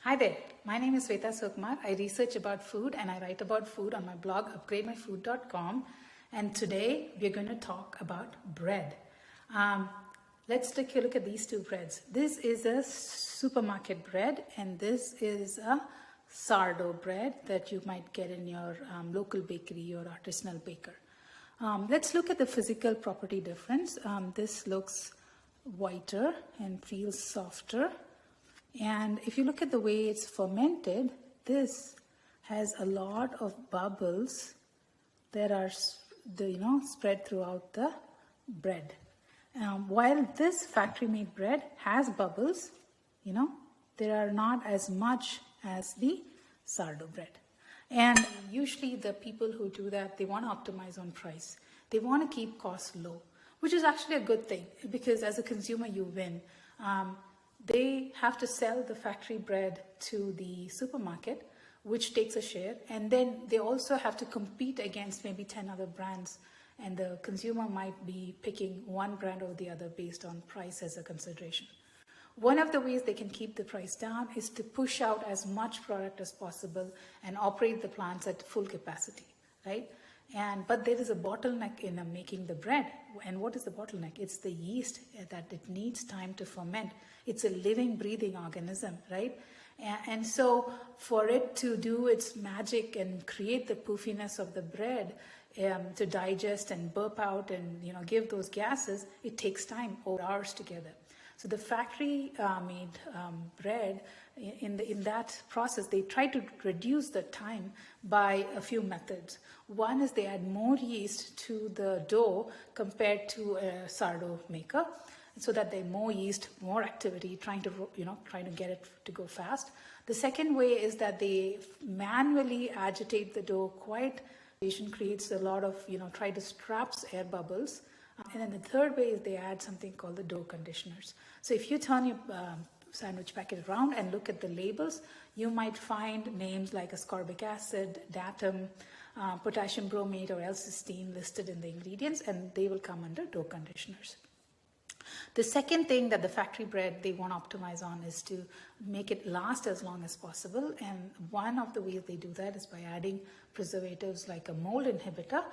Hi there, my name is Sweta Sokmar. I research about food and I write about food on my blog upgrademyfood.com, and today we're going to talk about bread. Let's take a look at these two breads. This is a supermarket bread and this is a sourdough bread that you might get in your local bakery or artisanal baker. Let's look at the physical property difference. This looks whiter and feels softer. And if you look at the way it's fermented, this has a lot of bubbles that are spread throughout the bread. While this factory-made bread has bubbles, there are not as much as the sourdough bread. And usually the people who do that, they want to optimize on price. They want to keep costs low, which is actually a good thing because as a consumer you win. They have to sell the factory bread to the supermarket, which takes a share, and then they also have to compete against maybe 10 other brands, and the consumer might be picking one brand over the other based on price as a consideration. One of the ways they can keep the price down is to push out as much product as possible and operate the plants at full capacity, right? But there is a bottleneck in making the bread. And what is the bottleneck? It's the yeast that it needs time to ferment. It's a living, breathing organism, right? And so for it to do its magic and create the poofiness of the bread, to digest and burp out and give those gases, it takes time, over hours together. So the factory made bread, in that process, they try to reduce the time by a few methods. One is they add more yeast to the dough compared to a sourdough maker, so that they more yeast, more activity, trying to get it to go fast. The second way is that they manually agitate the dough quite. Creates a lot of try to traps air bubbles. And then the third way is they add something called the dough conditioners. So if you turn your sandwich packet around and look at the labels, you might find names like ascorbic acid, DATEM, potassium bromate or L-cysteine listed in the ingredients, and they will come under dough conditioners. The second thing that the factory bread they want to optimize on is to make it last as long as possible. And one of the ways they do that is by adding preservatives like a mold inhibitor.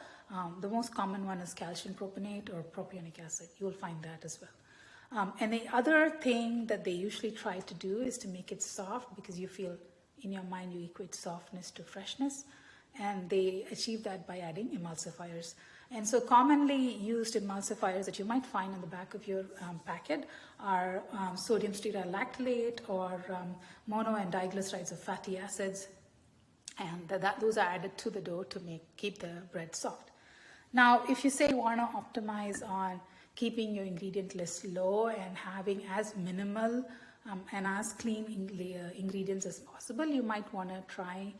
The most common one is calcium propionate or propionic acid. You will find that as well. And the other thing that they usually try to do is to make it soft, because you feel in your mind you equate softness to freshness. And they achieve that by adding emulsifiers. And so commonly used emulsifiers that you might find on the back of your packet are Sodum Stearoyl Lactylate or mono and diglycerides of fatty acids. And those are added to the dough to keep the bread soft. Now, if you say you want to optimize on keeping your ingredient list low and having as minimal and as clean ingredients as possible, you might want to try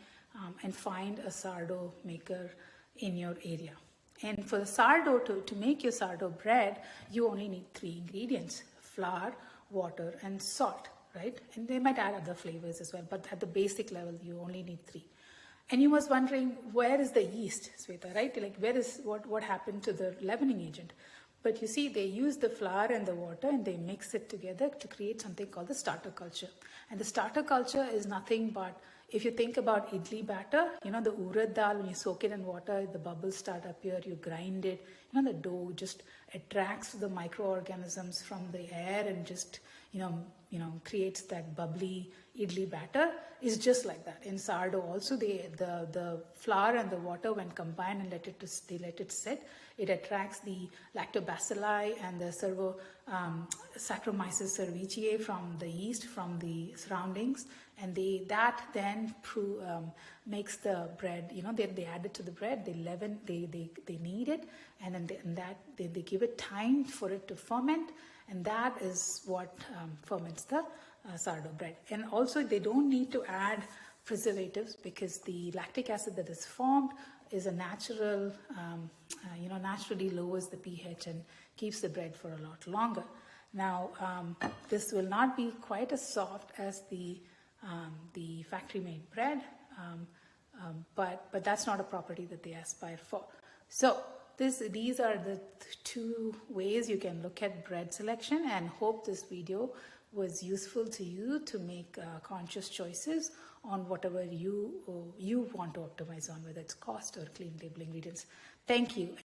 and find a sourdough maker in your area. And for the sourdough, to make your sourdough bread, you only need 3 ingredients: flour, water, and salt, right? And they might add other flavors as well, but at the basic level, you only need 3. And you was wondering, where is the yeast, Sweta, right? Like, what happened to the leavening agent? But you see, they use the flour and the water and they mix it together to create something called the starter culture. And the starter culture is nothing but, if you think about idli batter, the urad dal, when you soak it in water, the bubbles start up here, you grind it, the dough just attracts the microorganisms from the air and just, creates that bubbly idli batter. Is just like that. In sourdough also, the flour and the water, when combined and they let it sit, it attracts the lactobacilli and the Saccharomyces cerevisiae from the yeast, from the surroundings, and that then makes the bread. They add it to the bread, they leaven, they knead it, and then they give it time for it to ferment, and that is what ferments the sourdough bread. And also, they don't need to add preservatives because the lactic acid that is formed is a natural, naturally lowers the pH and keeps the bread for a lot longer. Now, this will not be quite as soft as the factory-made bread, but that's not a property that they aspire for. So these are the 2 ways you can look at bread selection, and hope this video was useful to you to make conscious choices on whatever you want to optimize on, whether it's cost or clean label ingredients. Thank you.